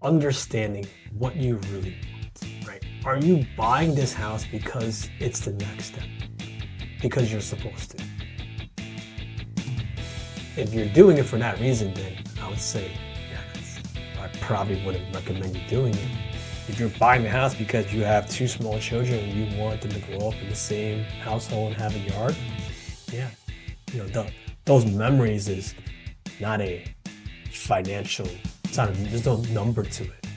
understanding what you really want, right? Are you buying this house because it's the next step? Because you're supposed to? If you're doing it for that reason, then I would say, I probably wouldn't recommend you doing it. If you're buying the house because you have two small children and you want them to grow up in the same household and have a yard, yeah, those memories is not a financial. It's not. There's no number to it.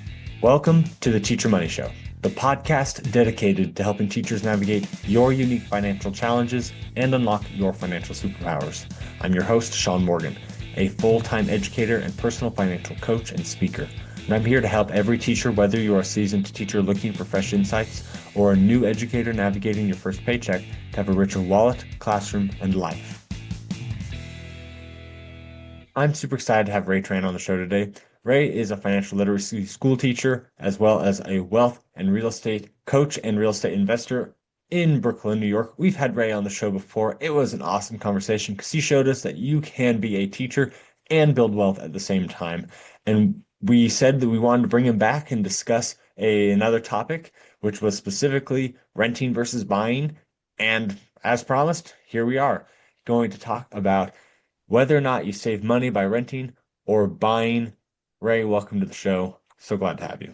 Welcome to the Teacher Money Show, the podcast dedicated to helping teachers navigate your unique financial challenges and unlock your financial superpowers. I'm your host, Sean Morgan, a full-time educator and personal financial coach and speaker. And I'm here to help every teacher, whether you are a seasoned teacher looking for fresh insights or a new educator navigating your first paycheck, to have a richer wallet, classroom, and life. I'm super excited to have Ray Tran on the show today. Ray is a financial literacy school teacher, as well as a wealth and real estate coach and real estate investor in Brooklyn, New York. We've had Ray on the show before. It was an awesome conversation because he showed us that you can be a teacher and build wealth at the same time. And we said that we wanted to bring him back and discuss another topic, which was specifically renting versus buying. And as promised, here we are going to talk about whether or not you save money by renting or buying. Ray, welcome to the show. So glad to have you.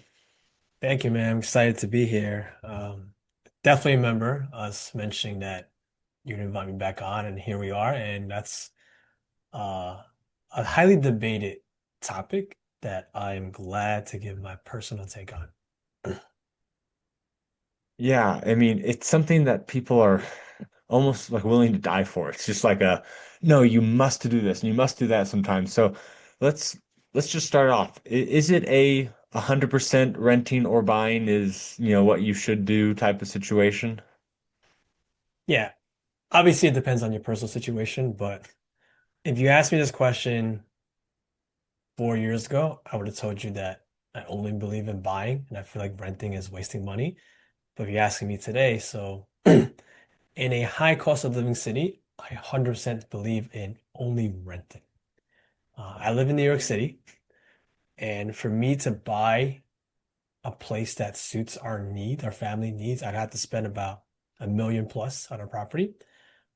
Thank you, man. I'm excited to be here. Definitely remember us mentioning that you'd invite me back on, and here we are. And that's uh, a highly debated topic that I'm glad to give my personal take on. Yeah, I mean, it's something that people are almost like willing to die for. It's just like no, you must do this and you must do that sometimes. So let's let's just start off. Is it a 100% renting or buying is, what you should do type of situation? Yeah, obviously it depends on your personal situation, but if you asked me this question 4 years ago, I would have told you that I only believe in buying and I feel like renting is wasting money. But if you're asking me today, so in a high cost of living city, I 100% believe in only renting. I live in New York City, and for me to buy a place that suits our need, our family needs, I'd have to spend about 1 million plus on a property.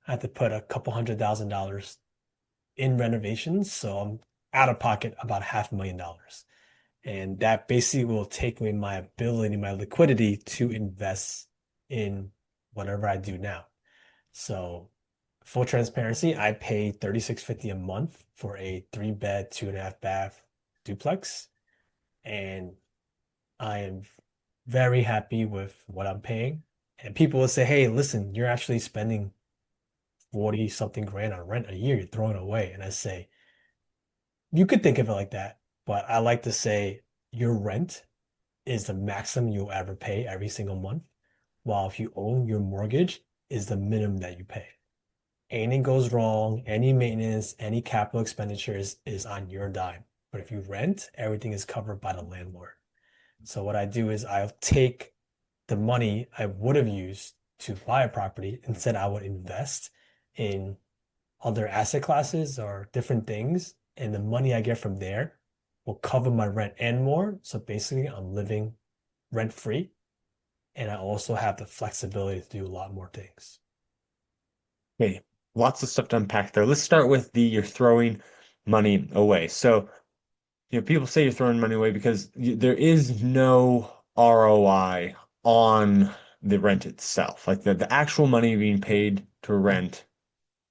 I have to put a couple $100,000 in renovations, so I'm out of pocket about $500,000. And that basically will take away my ability, my liquidity to invest in whatever I do now. So, full transparency, I pay $36.50 a month for a 3 bed, 2.5 bath duplex. And I am very happy with what I'm paying. And people will say, hey, listen, you're actually spending 40 something grand on rent a year, you're throwing it away. And I say, you could think of it like that, but I like to say your rent is the maximum you'll ever pay every single month, while if you own your mortgage is the minimum that you pay. Anything goes wrong, any maintenance, any capital expenditures is on your dime. But if you rent, everything is covered by the landlord. So what I do is I'll take the money I would have used to buy a property, instead I would invest in other asset classes or different things, and the money I get from there will cover my rent and more. So basically, I'm living rent free, and I also have the flexibility to do a lot more things. Okay, lots of stuff to unpack there. Let's start with the you're throwing money away. So, people say you're throwing money away because there is no ROI on the rent itself. Like the actual money being paid to rent,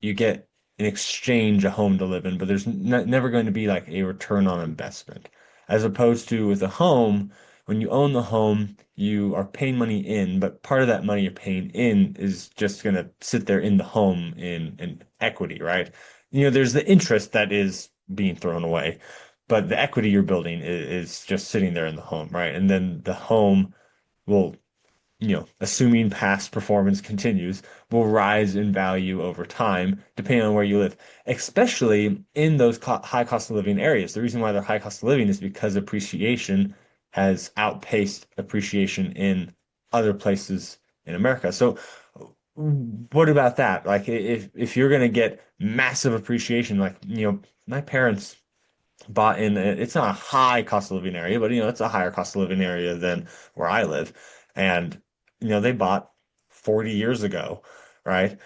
you get in exchange a home to live in, but there's never going to be like a return on investment. As opposed to with a home, when you own the home, you are paying money in, but part of that money you're paying in is just going to sit there in the home in equity, right? There's the interest that is being thrown away, but the equity you're building is just sitting there in the home, right? And then the home will, assuming past performance continues, will rise in value over time, depending on where you live, especially in those high cost of living areas. The reason why they're high cost of living is because appreciation has outpaced appreciation in other places in America. So, what about that? Like, if you're going to get massive appreciation, like, my parents bought in it's not a high cost of living area, but it's a higher cost of living area than where I live. And they bought 40 years ago, right?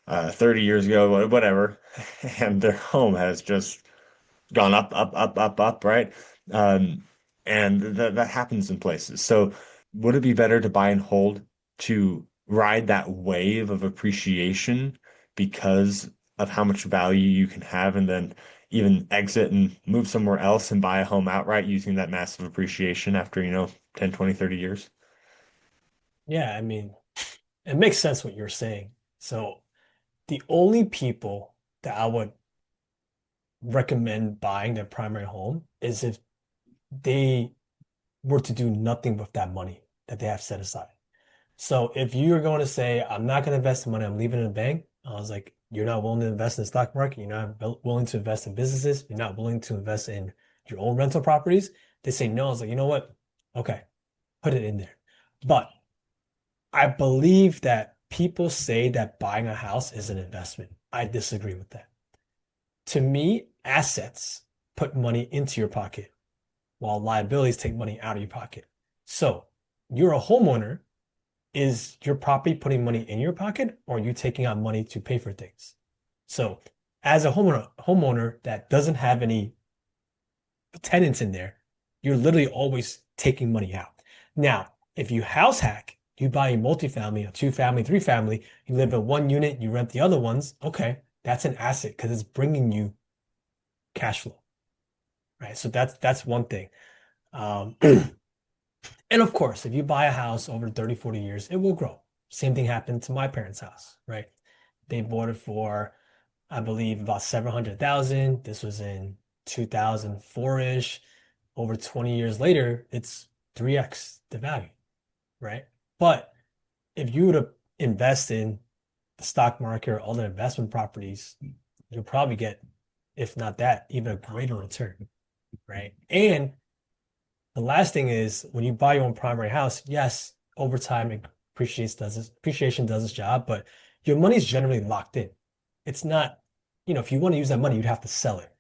30 years ago, whatever. And their home has just gone up, up, up, up, up, right? Um, and that happens in places. So would it be better to buy and hold to ride that wave of appreciation because of how much value you can have and then even exit and move somewhere else and buy a home outright using that massive appreciation after, 10, 20, 30 years? Yeah, I mean, it makes sense what you're saying. So the only people that I would recommend buying their primary home is if they were to do nothing with that money that they have set aside. So if you're going to say, I'm not going to invest the money, I'm leaving it in the bank, I was like, you're not willing to invest in the stock market, you're not willing to invest in businesses, you're not willing to invest in your own rental properties. They say no. I was like, you know what? Okay, put it in there. But I believe that people say that buying a house is an investment. I disagree with that. To me, assets put money into your pocket while liabilities take money out of your pocket. So you're a homeowner. Is your property putting money in your pocket or are you taking out money to pay for things? So as a homeowner that doesn't have any tenants in there, you're literally always taking money out. Now, if you house hack, you buy a multifamily, a two family, three family, you live in one unit, you rent the other ones, okay, that's an asset because it's bringing you cash flow, right? So that's one thing. Um, and of course, if you buy a house over 30, 40 years, it will grow. Same thing happened to my parents' house, right? They bought it for, I believe, about 700,000. This was in 2004-ish. Over 20 years later, it's 3x the value, right? But if you were to invest in the stock market or other investment properties, you'll probably get, if not that, even a greater return, right? And the last thing is when you buy your own primary house, yes, over time it appreciation does its job, but your money's generally locked in. It's not, if you want to use that money, you'd have to sell it.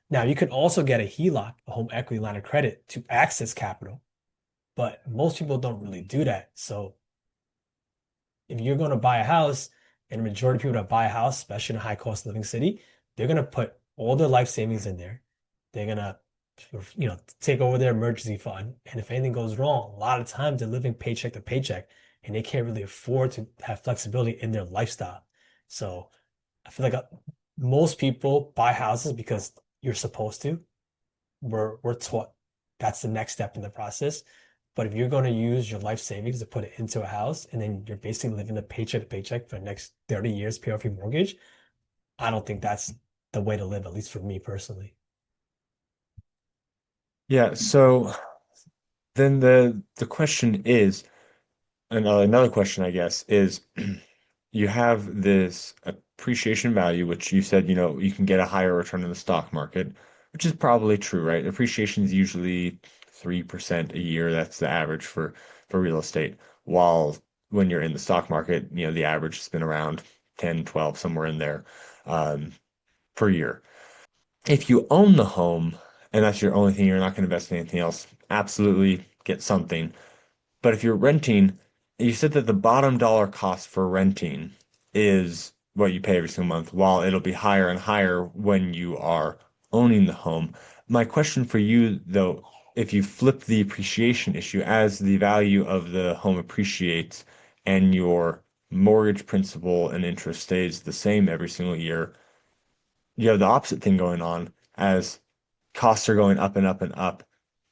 Now, you could also get a HELOC, a home equity line of credit, to access capital, but most people don't really do that. So if you're going to buy a house, and the majority of people that buy a house, especially in a high cost of living city, they're going to put all their life savings in there. They're going to, take over their emergency fund. And if anything goes wrong, a lot of times they're living paycheck to paycheck and they can't really afford to have flexibility in their lifestyle. So I feel like most people buy houses because you're supposed to. We're taught that's the next step in the process. But if you're going to use your life savings to put it into a house and then you're basically living a paycheck to paycheck for the next 30 years, pay off your mortgage, I don't think that's the way to live, at least for me personally. Yeah, so then the question is, and another question, I guess, is you have this appreciation value, which you said, you can get a higher return in the stock market, which is probably true, right? Appreciation is usually 3% a year. That's the average for real estate. While when you're in the stock market, the average has been around 10, 12, somewhere in there, um, per year. If you own the home and that's your only thing, you're not going to invest in anything else, absolutely get something. But if you're renting, you said that the bottom dollar cost for renting is what you pay every single month, while it'll be higher and higher when you are owning the home. My question for you, though, if you flip the appreciation issue as the value of the home appreciates and your mortgage principal and interest stays the same every single year, you have the opposite thing going on as costs are going up and up and up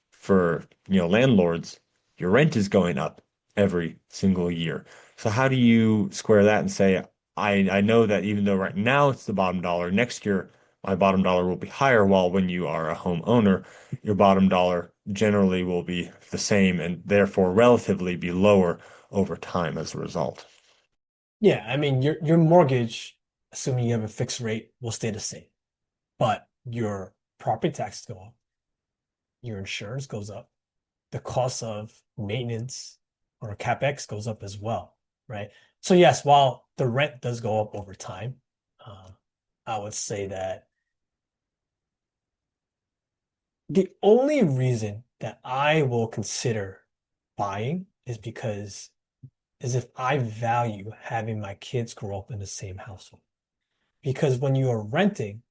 for, landlords, your rent is going up every single year. So how do you square that and say, I know that even though right now it's the bottom dollar, next year my bottom dollar will be higher, while when you are a homeowner, your bottom dollar generally will be the same and therefore relatively be lower over time as a result. Yeah, I mean your mortgage, assuming you have a fixed rate, will stay the same, but your property taxes go up, your insurance goes up, the cost of maintenance or capex goes up as well, right? So yes, while the rent does go up over time, um, I would say that The only reason that I will consider buying is if I value having my kids grow up in the same household. Because when you are renting,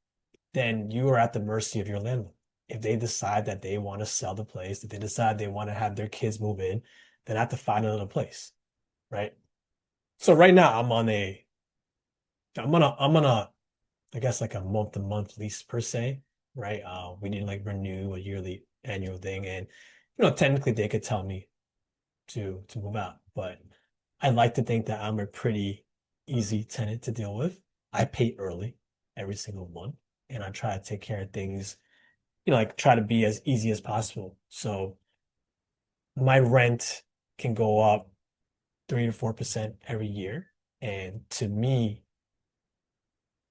then you are at the mercy of your landlord. If they decide that they want to sell the place, if they decide they want to have their kids move in, then I have to find another place, right? So right now I'm on a I guess like a month to month lease per se, right? We didn't like renew a yearly annual thing, and technically they could tell me to move out, but I like to think that I'm a pretty easy tenant to deal with. I pay early every single month, and I try to take care of things, like try to be as easy as possible. So my rent can go up 3 to 4% every year, and to me,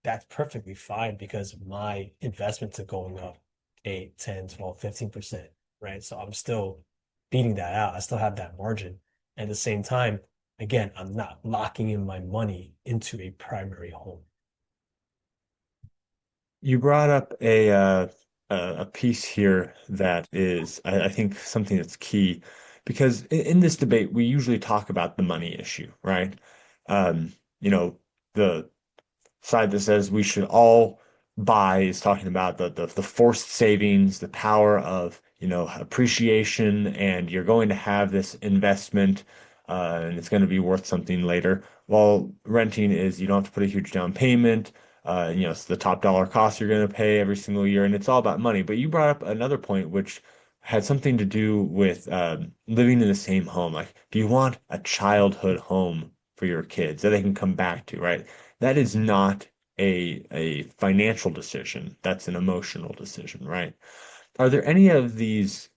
that's perfectly fine because my investments are going up 8, 10, 12, 15%, right? So I'm still beating that out. I still have that margin. At the same time, again, I'm not locking in my money into a primary home. You brought up a piece here that is, I think, something that's key because in this debate we usually talk about the money issue, right? Um, you know, the side that says we should all buy is talking about the forced savings, the power of, appreciation, and you're going to have this investment, and it's going to be worth something later. While renting is you don't have to put a huge down payment. It's the top dollar cost you're going to pay every single year, and it's all about money. But you brought up another point which had something to do with living in the same home. Like, do you want a childhood home for your kids that they can come back to, right? That is not a financial decision. That's an emotional decision, right? Are there any of these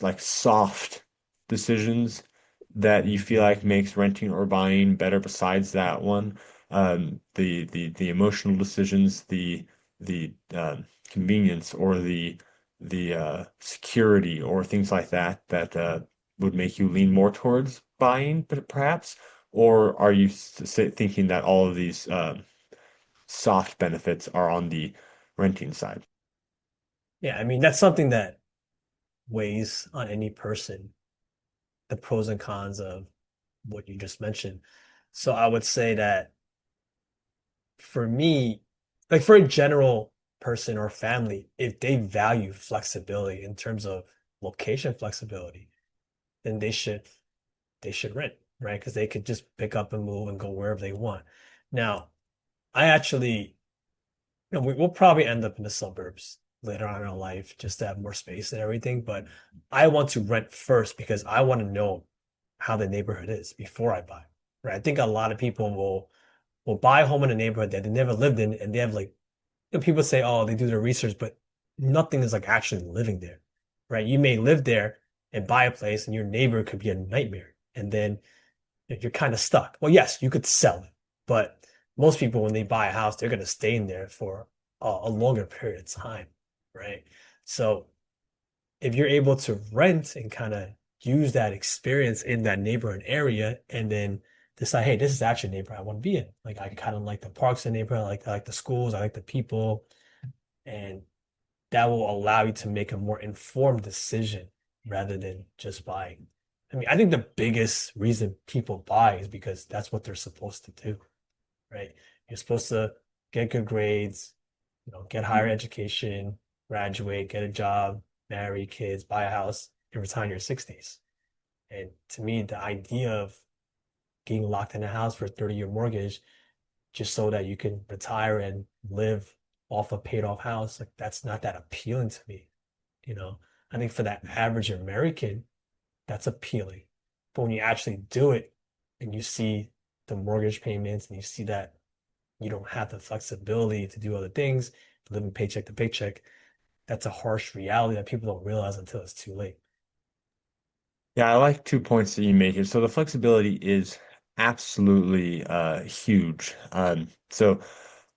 like soft decisions that you feel like makes renting or buying better besides that one? The emotional decisions, the convenience or the security or things like that that would make you lean more towards buying, but perhaps? Or are you thinking that all of these soft benefits are on the renting side? Yeah, I mean, that's something that weighs on any person, the pros and cons of what you just mentioned. So I would say that for me, like for a general person or family, if they value flexibility in terms of location flexibility, then they should rent, right? Because they could just pick up and move and go wherever they want. Now, I actually, we'll probably end up in the suburbs later on in our life just to have more space and everything, but I want to rent first because I want to know how the neighborhood is before I buy, right? I think a lot of people will buy a home in a neighborhood that they never lived in, and they have like, people say, oh, they do their research, but nothing is like actually living there, right? You may live there and buy a place, and your neighbor could be a nightmare, and then you're kind of stuck. Well, yes, you could sell it, but most people, when they buy a house, they're going to stay in there for a longer period of time, right? So if you're able to rent and kind of use that experience in that neighborhood area and then decide, hey, this is actually a neighborhood I want to be in. Like I kind of like the parks in the neighborhood, I like the schools, I like the people, and that will allow you to make a more informed decision rather than just buying. I mean, I think the biggest reason people buy is because that's what they're supposed to do, right? You're supposed to get good grades, get higher education, graduate, get a job, marry kids, buy a house, and retire in your 60s. And to me, the idea of getting locked in a house for a 30-year mortgage just so that you can retire and live off a paid off house, like that's not that appealing to me, you know. I think for that average American, that's appealing. But when you actually do it and you see the mortgage payments and you see that you don't have the flexibility to do other things, living paycheck to paycheck, that's a harsh reality that people don't realize until it's too late. Yeah, I like 2 points that you make here. So the flexibility is absolutely huge. So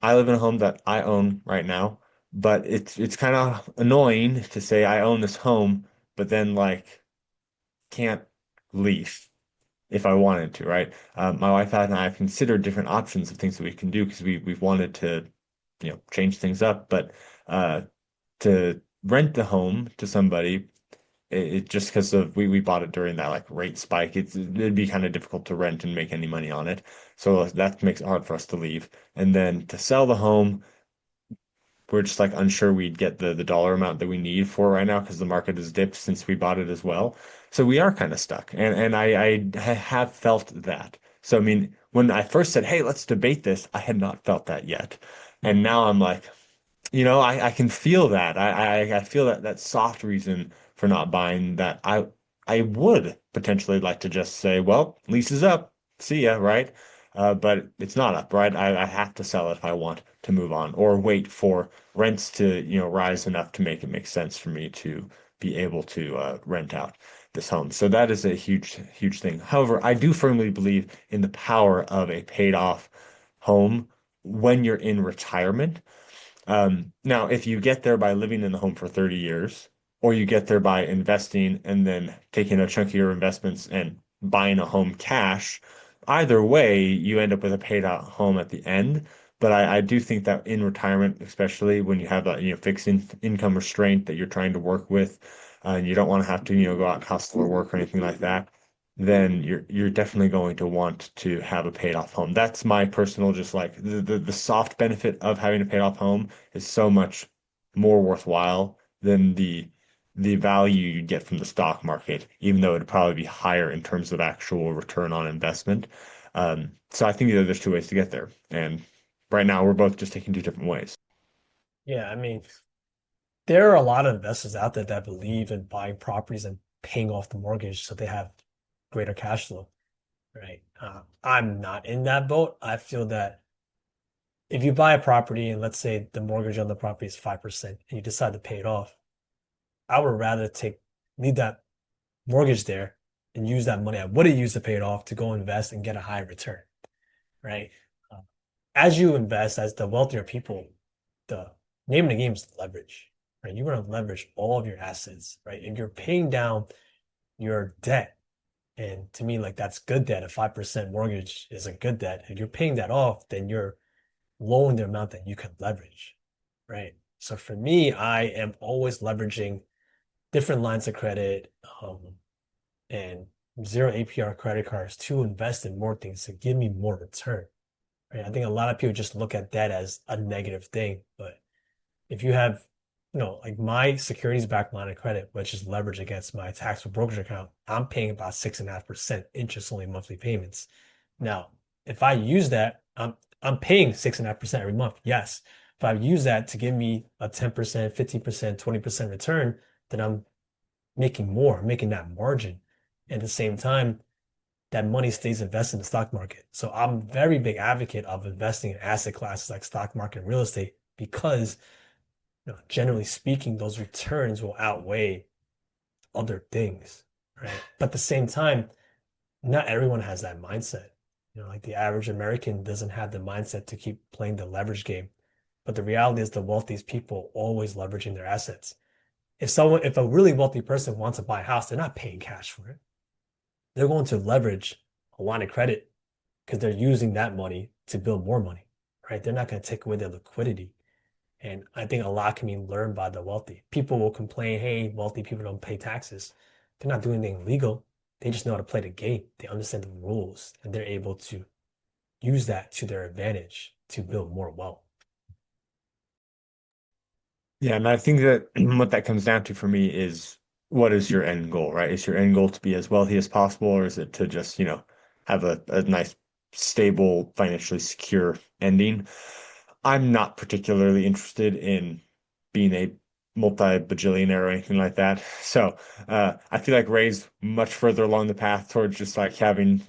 I live in a home that I own right now, but it's kind of annoying to say I own this home, but then like can't leave if I wanted to, right? My wife and I have considered different options of things that we can do because we've wanted to, change things up, but to rent the home to somebody, it just because of we bought it during that like rate spike, it'd be kind of difficult to rent and make any money on it. So that makes it hard for us to leave. And then to sell the home, we're just like unsure we'd get the dollar amount that we need for right now because the market has dipped since we bought it as well. So we are kind of stuck. And have felt that. So I mean, when I first said, "Hey, let's debate this," I had not felt that yet. And now I'm like, I can feel that. I feel that soft reason for not buying that I would potentially like to just say, well, lease is up. See ya, right? But it's not up, right? I have to sell it if I want to move on, or wait for rents to, rise enough to make it make sense for me to be able to rent out this home. So that is a huge, huge thing. However, I do firmly believe in the power of a paid off home when you're in retirement. Now, if you get there by living in the home for 30 years, or you get there by investing and then taking a chunk of your investments and buying a home cash, either way, you end up with a paid out home at the end. But I do think that in retirement, especially when you have a fixed income restraint that you're trying to work with, and you don't want to have to go out and hustle or work or anything like that, then you're definitely going to want to have a paid off home. That's my personal just like the soft benefit of having a paid off home is so much more worthwhile than the value you get from the stock market, even though it'd probably be higher in terms of actual return on investment. So I think that there's two ways to get there. And right now we're both just taking two different ways. Yeah, I mean, there are a lot of investors out there that believe in buying properties and paying off the mortgage so they have greater cash flow, right? I'm not in that boat. I feel that if you buy a property and let's say the mortgage on the property is 5% and you decide to pay it off, I would rather leave that mortgage there and use that money I would have used to pay it off to go invest and get a higher return, right? Uh, as you invest, as the wealthier people, the name of the game is leverage, right? You want to leverage all of your assets, right? And you're paying down your debt. And to me, like that's good debt. A 5% mortgage is a good debt. If you're paying that off, then you're lowering the amount that you can leverage, right? So for me, I am always leveraging different lines of credit and zero APR credit cards to invest in more things to give me more return. Right? I think a lot of people just look at that as a negative thing, but if you have, like my securities backed line of credit, which is leverage against my taxable brokerage account, I'm paying about 6.5% interest only monthly payments. Now, if I use that, I'm paying 6.5% every month. Yes. If I use that to give me a 10%, 15%, 20% return, then I'm making more, making that margin. At the same time, that money stays invested in the stock market. So I'm very big advocate of investing in asset classes like stock market and real estate because generally speaking, those returns will outweigh other things, right? But at the same time, not everyone has that mindset. Like the average American doesn't have the mindset to keep playing the leverage game. But the reality is the wealthiest people always leveraging their assets. If a really wealthy person wants to buy a house, they're not paying cash for it. They're going to leverage a line of credit because they're using that money to build more money, right? They're not going to take away their liquidity. And I think a lot can be learned by the wealthy. People will complain, hey, wealthy people don't pay taxes. They're not doing anything illegal. They just know how to play the game. They understand the rules and they're able to use that to their advantage to build more wealth. Yeah, and I think that what that comes down to for me is what is your end goal, right? Is your end goal to be as wealthy as possible, or is it to just, have a nice, stable, financially secure ending? I'm not particularly interested in being a multi-bajillionaire or anything like that. So I feel like Ray's much further along the path towards just like having,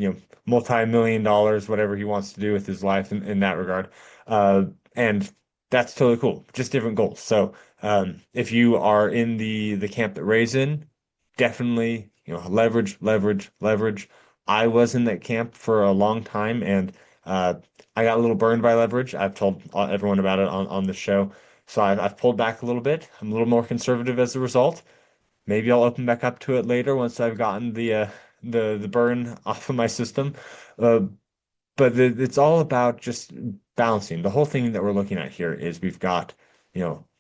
multi-million dollars, whatever he wants to do with his life in that regard. And that's totally cool. Just different goals. So if you are in the camp that Ray's in, definitely, leverage, leverage, leverage. I was in that camp for a long time, and uh, I got a little burned by leverage. I've told everyone about it on the show. So I've pulled back a little bit. I'm a little more conservative as a result. Maybe I'll open back up to it later once I've gotten the burn off of my system. Uh, but it's all about just balancing. The whole thing that we're looking at here is we've got,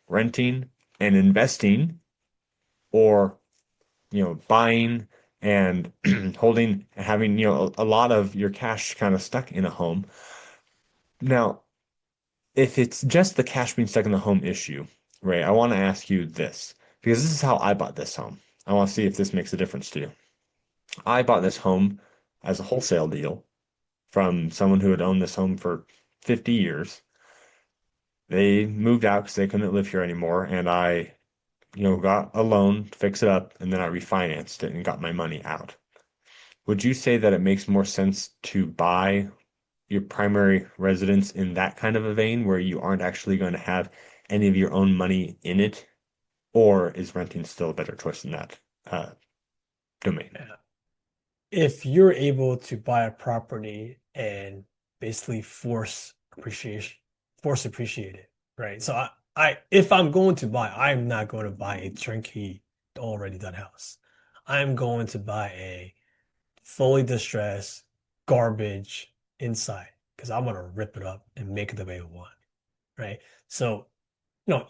renting. and investing, or buying and holding, having a lot of your cash kind of stuck in a home. Now, if it's just the cash being stuck in the home issue, Ray, I want to ask you this because this is how I bought this home. I want to see if this makes a difference to you. I bought this home as a wholesale deal from someone who had owned this home for 50 years. They moved out because they couldn't live here anymore, and I, got a loan to fix it up, and then I refinanced it and got my money out. Would you say that it makes more sense to buy your primary residence in that kind of a vein where you aren't actually going to have any of your own money in it, or is renting still a better choice in that uh, domain? Yeah. If you're able to buy a property and basically force appreciate it, right? So if I'm going to buy, I'm not going to buy a turnkey, already done house. I'm going to buy a fully distressed garbage inside because I want to rip it up and make it the way I want, right? So,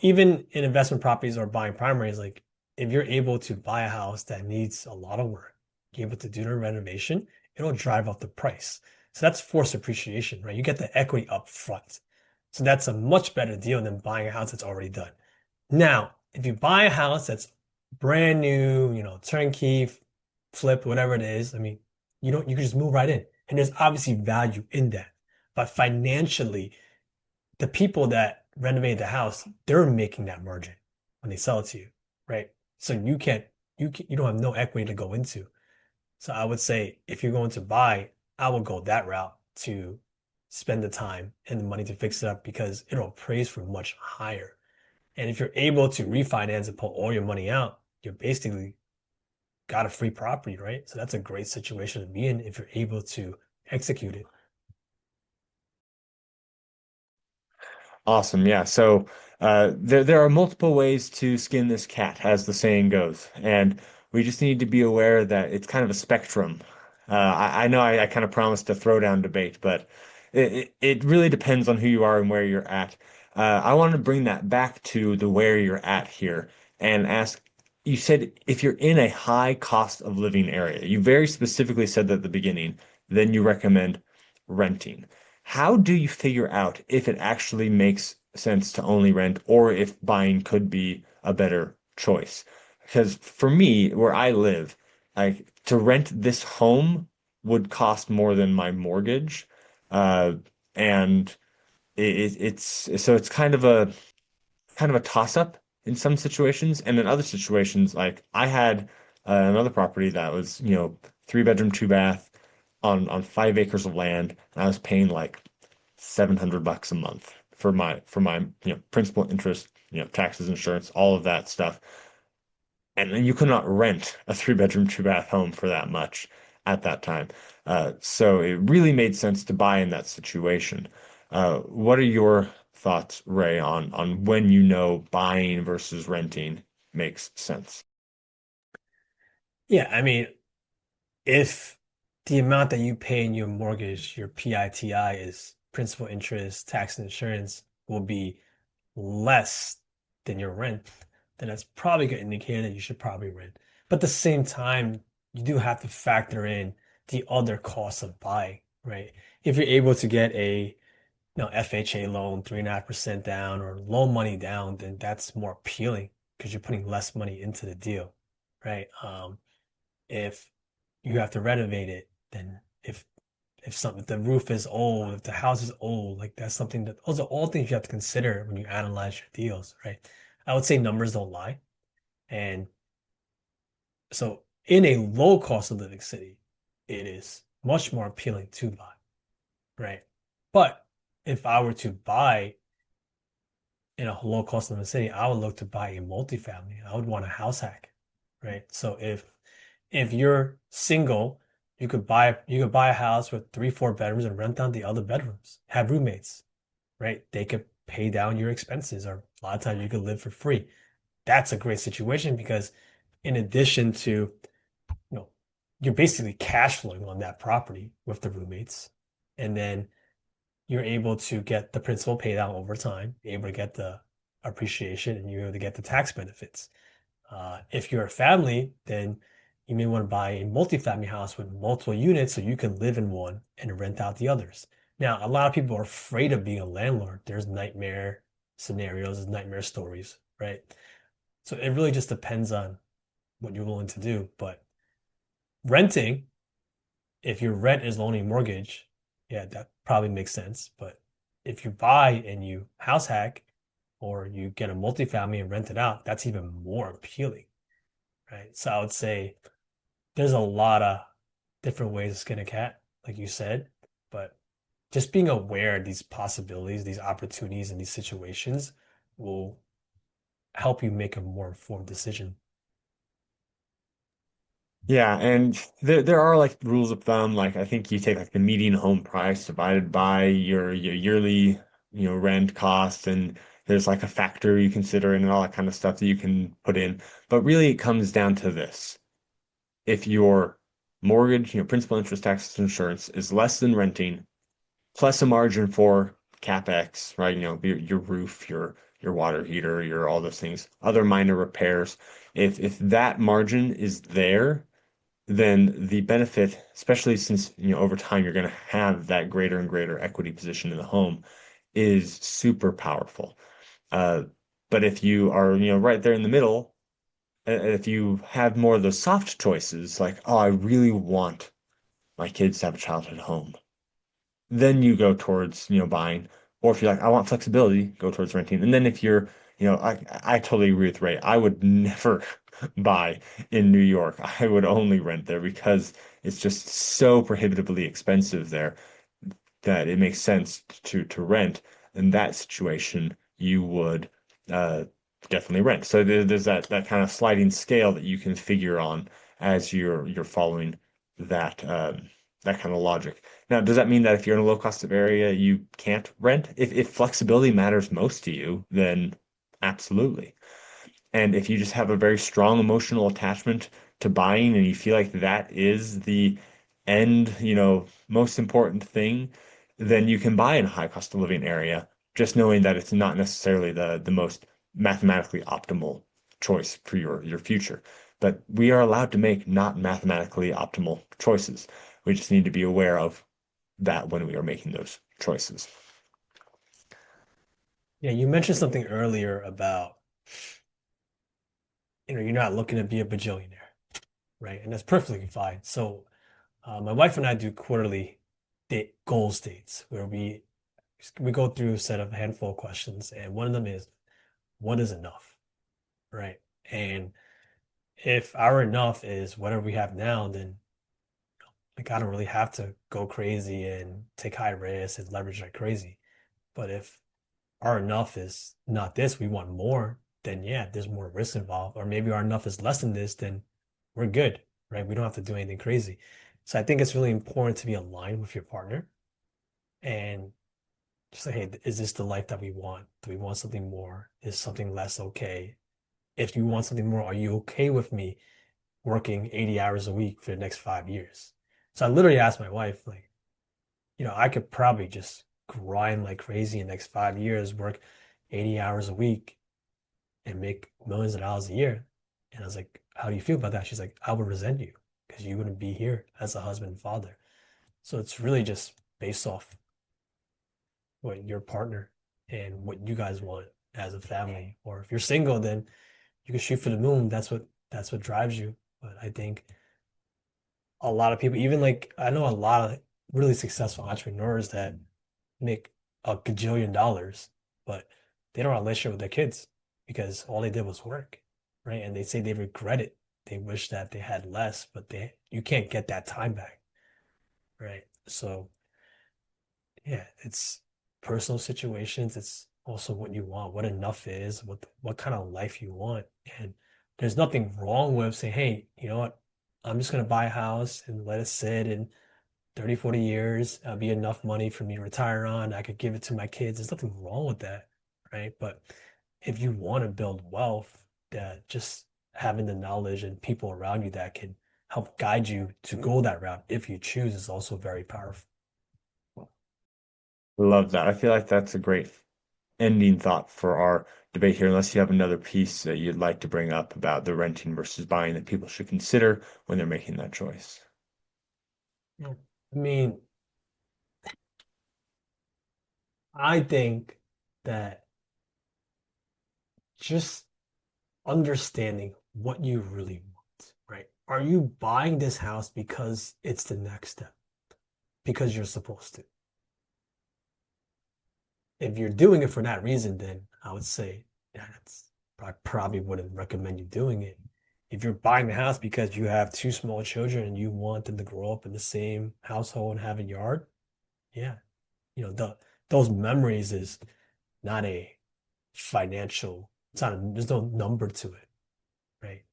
even in investment properties or buying primaries, like if you're able to buy a house that needs a lot of work, you're able to do the renovation, it'll drive up the price. So that's forced appreciation, right? You get the equity up front. So that's a much better deal than buying a house that's already done. Now, if you buy a house that's brand new, turnkey, flip, whatever it is, I mean, you can just move right in. And there's obviously value in that. But financially, the people that renovate the house, they're making that margin when they sell it to you, right? So you don't have no equity to go into. So I would say if you're going to buy, I would go that route to spend the time and the money to fix it up because it'll appraise for much higher. And if you're able to refinance and pull all your money out, you're basically got a free property, right? So that's a great situation to be in if you're able to execute it. Awesome. Yeah. So there are multiple ways to skin this cat, as the saying goes, and we just need to be aware that it's kind of a spectrum. I know I kind of promised a throwdown debate, but it really depends on who you are and where you're at. I want to bring that back to the where you're at here and ask. You said if you're in a high cost of living area, you very specifically said that at the beginning, then you recommend renting. How do you figure out if it actually makes sense to only rent or if buying could be a better choice? Because for me, where I live, like to rent this home would cost more than my mortgage. And it's kind of a toss up in some situations, and in other situations, like I had another property that was, 3 bedroom, two bath on 5 acres of land, and I was paying like $700 a month for my principal, interest, taxes, insurance, all of that stuff. And then you could not rent a 3 bedroom, two bath home for that much at that time. So it really made sense to buy in that situation. What are your thoughts, Ray, on when buying versus renting makes sense? Yeah, I mean, if the amount that you pay in your mortgage, your PITI is principal, interest, tax, and insurance will be less than your rent, then that's probably a good indicator that you should probably rent. But at the same time, you do have to factor in the other costs of buying, right? If you're able to get a FHA loan, 3.5% down or low money down, then that's more appealing because you're putting less money into the deal, right? If you have to renovate it, then if the roof is old, if the house is old, like that's something that those are all things you have to consider when you analyze your deals, right? I would say numbers don't lie. And so in a low cost of living city, it is much more appealing to buy, right? But if I were to buy in a low cost of living city, I would look to buy a multifamily. I would want a house hack, right? So if you're single, you could buy a house with 3, 4 bedrooms and rent out the other bedrooms. Have roommates, right? They could pay down your expenses, or a lot of times you could live for free. That's a great situation because in addition to, you're basically cash flowing on that property with the roommates, and then you're able to get the principal paid out over time, able to get the appreciation and you're able to get the tax benefits. If you're a family, then you may want to buy a multifamily house with multiple units so you can live in one and rent out the others. Now, a lot of people are afraid of being a landlord. There's nightmare scenarios, there's nightmare stories, right? So it really just depends on what you're willing to do. But renting, if your rent is the only mortgage, yeah, that probably makes sense. But if you buy and you house hack or you get a multifamily and rent it out, that's even more appealing, right? So I would say there's a lot of different ways to skin a cat, like you said, but just being aware of these possibilities, these opportunities, and these situations will help you make a more informed decision. Yeah, and there are like rules of thumb. Like I think you take like the median home price divided by your yearly, rent cost, and there's like a factor you consider and all that kind of stuff that you can put in. But really it comes down to this. If your mortgage, principal interest taxes and insurance is less than renting, plus a margin for CapEx, right? Your roof, your water heater, your all those things, other minor repairs. If that margin is there, then the benefit, especially since over time you're going to have that greater and greater equity position in the home, is super powerful. Uh, but if you are right there in the middle, if you have more of those soft choices, like oh, I really want my kids to have a childhood home, then you go towards buying. Or if you're like I want flexibility, go towards renting. And then if you're I totally agree with Ray. I would never buy in New York. I would only rent there because it's just so prohibitively expensive there that it makes sense to rent. In that situation, you would uh, definitely rent. So there's that kind of sliding scale that you can figure on as you're following that kind of logic. Now, does that mean that if you're in a low cost of area, you can't rent? If flexibility matters most to you, then absolutely. And if you just have a very strong emotional attachment to buying and you feel like that is the end, most important thing, then you can buy in a high cost of living area, just knowing that it's not necessarily the most mathematically optimal choice for your future. But we are allowed to make not mathematically optimal choices. We just need to be aware of that when we are making those choices. Yeah, you mentioned something earlier about, you're not looking to be a bajillionaire, right? And that's perfectly fine. So, my wife and I do quarterly goal states where we go through a set of handful of questions, and one of them is, what is enough, right? And if our enough is whatever we have now, then like I don't really have to go crazy and take high risks and leverage like crazy. But if our enough is not this, we want more, then yeah, there's more risk involved. Or maybe our enough is less than this, then we're good, right? We don't have to do anything crazy. So I think it's really important to be aligned with your partner and just say, hey, is this the life that we want? Do we want something more? Is something less okay? If you want something more, are you okay with me working 80 hours a week for the next 5 years? So I literally asked my wife, like, I could probably just grind like crazy in the next 5 years, work 80 hours a week and make millions of dollars a year. And I was like, how do you feel about that? She's like, I would resent you because you wouldn't be here as a husband and father. So it's really just based off what your partner and what you guys want as a family. Or if you're single, then you can shoot for the moon. That's what drives you. But I think a lot of people, even like I know a lot of really successful entrepreneurs that make a gajillion dollars, but they don't have a relationship with their kids because all they did was work, right? And they say they regret it. They wish that they had less, but you can't get that time back, right? So yeah, it's personal situations. It's also what you want, what enough is, what kind of life you want. And there's nothing wrong with saying, hey, you know what? I'm just gonna buy a house and let it sit and 30, 40 years, be enough money for me to retire on. I could give it to my kids. There's nothing wrong with that, right? But if you want to build wealth, that just having the knowledge and people around you that can help guide you to go that route if you choose is also very powerful. Love that. I feel like that's a great ending thought for our debate here, unless you have another piece that you'd like to bring up about the renting versus buying that people should consider when they're making that choice. Yeah. I mean, I think that just understanding what you really want, right? Are you buying this house because it's the next step, because you're supposed to? If you're doing it for that reason, then I would say that's I probably wouldn't recommend you doing it. If you're buying the house because you have two small children and you want them to grow up in the same household and have a yard, yeah, those memories is not a financial, it's not there's no number to it, right?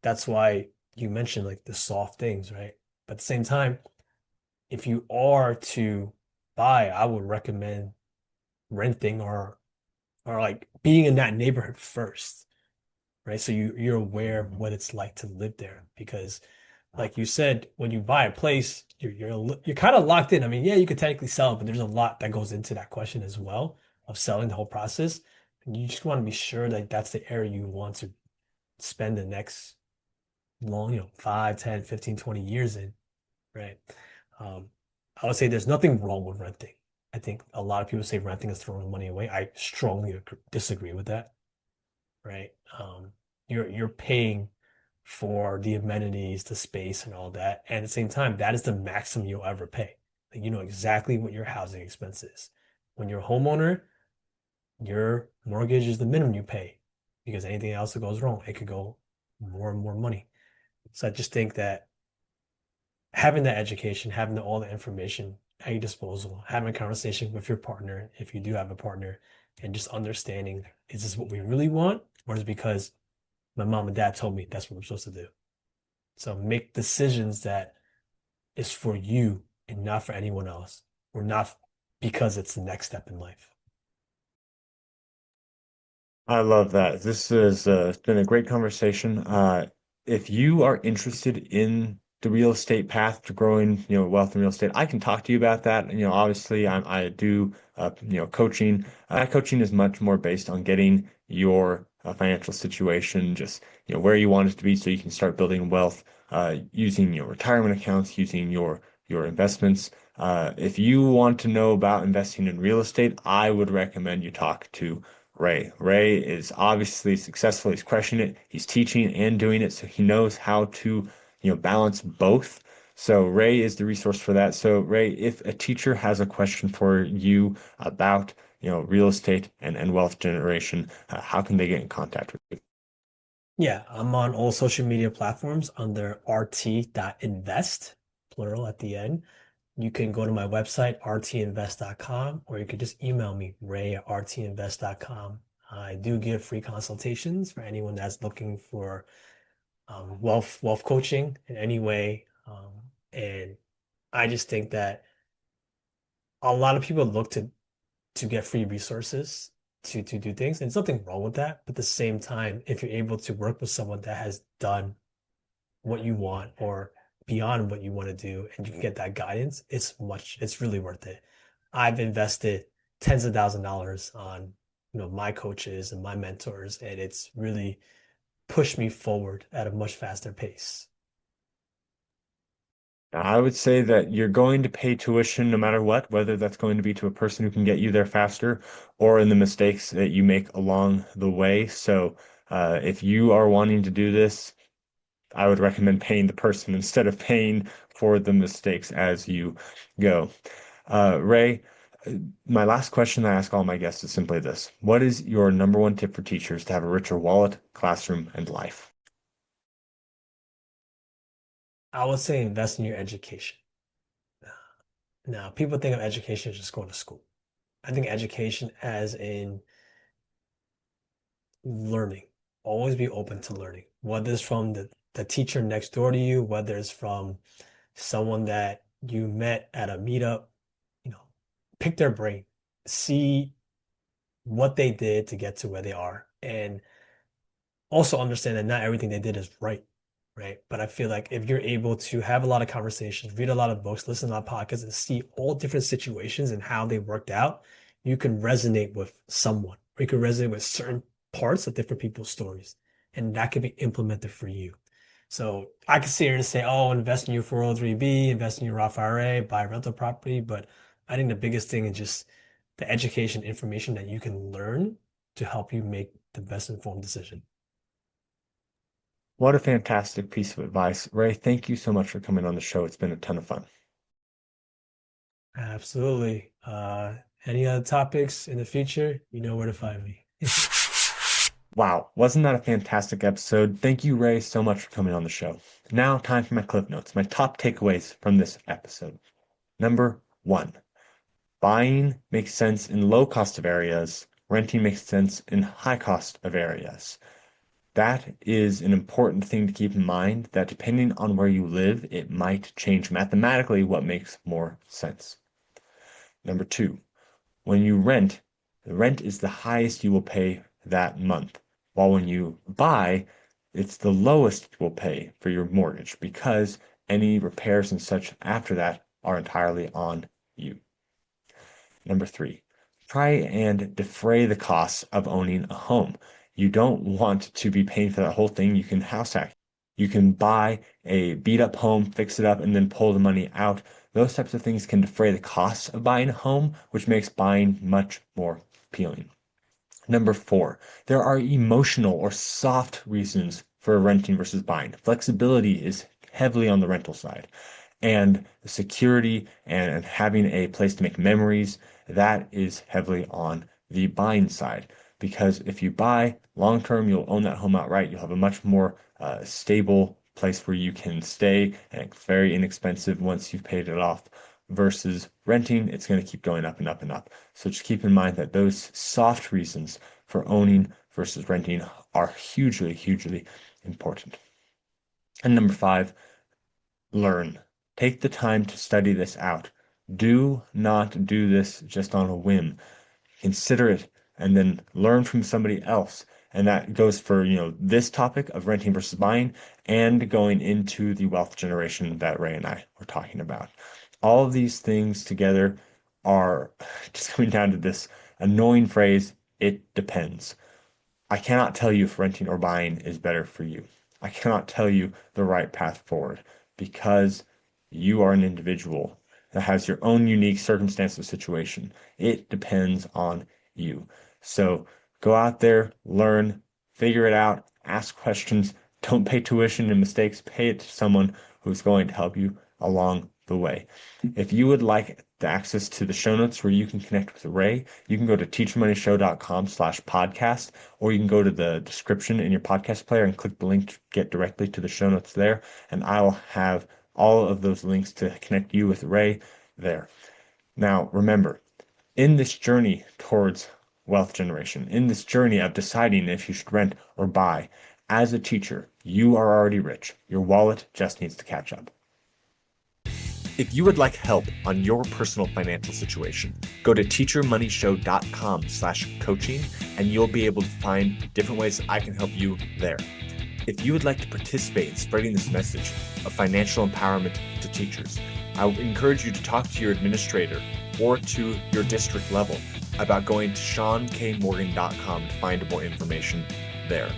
That's why you mentioned like the soft things, right? But at the same time, if you are to buy, I would recommend renting or like being in that neighborhood first, right? So you're aware of what it's like to live there because like you said, when you buy a place, you're kind of locked in. I mean, yeah, you could technically sell it, but there's a lot that goes into that question as well of selling the whole process. And you just want to be sure that that's the area you want to spend the next long, 5, 10, 15, 20 years in, right? Um, I would say there's nothing wrong with renting. I think a lot of people say renting is throwing money away. I strongly disagree with that, right? You're paying for the amenities, the space, and all that. And at the same time, that is the maximum you'll ever pay. Like, you know exactly what your housing expense is. When you're a homeowner, your mortgage is the minimum you pay because anything else that goes wrong, it could go more and more money. So I just think that having that education, having all the information at your disposal, having a conversation with your partner, if you do have a partner, and just understanding, is this what we really want? Or is it because my mom and dad told me that's what we're supposed to do? So make decisions that is for you and not for anyone else, or not because it's the next step in life. I love that. This has it's been a great conversation. If you are interested in the real estate path to growing, wealth in real estate, I can talk to you about that. Obviously, I do, coaching. Coaching is much more based on getting your financial situation, just, where you want it to be, so you can start building wealth, using your retirement accounts, using your investments. If you want to know about investing in real estate, I would recommend you talk to Ray. Ray is obviously successful. He's crushing it. He's teaching and doing it, so he knows how to, balance both. So Ray is the resource for that. So Ray, if a teacher has a question for you about, real estate and wealth generation, how can they get in contact with you? Yeah, I'm on all social media platforms under rt.invest, plural at the end. You can go to my website, rtinvest.com, or you could just email me, ray@rtinvest.com. I do give free consultations for anyone that's looking for wealth coaching in any way. And I just think that a lot of people look to get free resources to do things, and there's nothing wrong with that. But at the same time, if you're able to work with someone that has done what you want or beyond what you want to do and you can get that guidance, it's really worth it. I've invested tens of $1,000s on, my coaches and my mentors, and it's really pushed me forward at a much faster pace. I would say that you're going to pay tuition no matter what, whether that's going to be to a person who can get you there faster or in the mistakes that you make along the way. So, if you are wanting to do this, I would recommend paying the person instead of paying for the mistakes as you go. Ray, uh, my last question I ask all my guests is simply this. What is your number one tip for teachers to have a richer wallet, classroom, and life? I would say invest in your education. Now, people think of education as just going to school. I think education as in learning. Always be open to learning, whether it's from the teacher next door to you, whether it's from someone that you met at a meetup, you know, pick their brain, see what they did to get to where they are, and also understand that not everything they did is right, right? But I feel like if you're able to have a lot of conversations, read a lot of books, listen to a lot of podcasts, and see all different situations and how they worked out, you can resonate with someone, or you can resonate with certain parts of different people's stories, and that can be implemented for you. So I could sit here and say, oh, invest in your 403b, invest in your Roth IRA, buy rental property, but I think the biggest thing is just the education information that you can learn to help you make the best informed decision. What a fantastic piece of advice. Ray, thank you so much for coming on the show. It's been a ton of fun. Absolutely. Any other topics in the future, you know where to find me. Wow, wasn't that a fantastic episode? Thank you, Ray, so much for coming on the show. Now, time for my clip notes, my top takeaways from this episode. Number one, buying makes sense in low cost of areas, renting makes sense in high cost of areas. That is an important thing to keep in mind that depending on where you live, it might change mathematically what makes more sense. Number two, when you rent, the rent is the highest you will pay that month, while when you buy, it's the lowest you will pay for your mortgage because any repairs and such after that are entirely on you. Number three, try and defray the costs of owning a home. You don't want to be paying for that whole thing. You can house hack. You can buy a beat up home, fix it up, and then pull the money out. Those types of things can defray the costs of buying a home, which makes buying much more appealing. Number four, there are emotional or soft reasons for renting versus buying. Flexibility is heavily on the rental side, and the security and having a place to make memories, that is heavily on the buying side. Because if you buy long term, you'll own that home outright. You'll have a much more stable place where you can stay, and it's very inexpensive once you've paid it off. Versus renting, it's going to keep going up and up and up. So just keep in mind that those soft reasons for owning versus renting are hugely, hugely important. And number five, learn. Take the time to study this out. Do not do this just on a whim. Consider it and then learn from somebody else. And that goes for, this topic of renting versus buying and going into the wealth generation that Ray and I were talking about. All of these things together are just coming down to this annoying phrase, it depends. I cannot tell you if renting or buying is better for you. I cannot tell you the right path forward because you are an individual that has your own unique circumstance or situation. It depends on you. So go out there, learn, figure it out, ask questions. Don't pay tuition and mistakes. Pay it to someone who's going to help you along the way. If you would like the access to the show notes where you can connect with Ray, you can go to teachermoneyshow.com/podcast, or you can go to the description in your podcast player and click the link to get directly to the show notes there. And I will have all of those links to connect you with Ray there. Now, remember, in this journey towards wealth generation, in this journey of deciding if you should rent or buy, as a teacher, you are already rich. Your wallet just needs to catch up. If you would like help on your personal financial situation, go to teachermoneyshow.com/coaching and you'll be able to find different ways I can help you there. If you would like to participate in spreading this message of financial empowerment to teachers, I would encourage you to talk to your administrator or to your district level about going to seankmorgan.com to find more information there.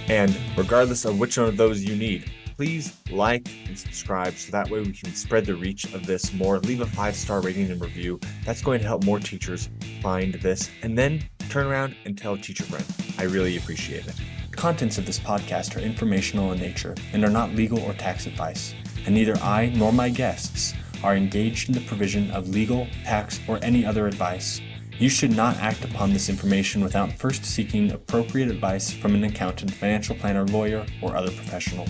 And regardless of which one of those you need, please like and subscribe so that way we can spread the reach of this more. Leave a 5-star rating and review. That's going to help more teachers find this. And then turn around and tell a teacher friend. I really appreciate it. Contents of this podcast are informational in nature and are not legal or tax advice, and neither I nor my guests are engaged in the provision of legal, tax, or any other advice. You should not act upon this information without first seeking appropriate advice from an accountant, financial planner, lawyer, or other professional.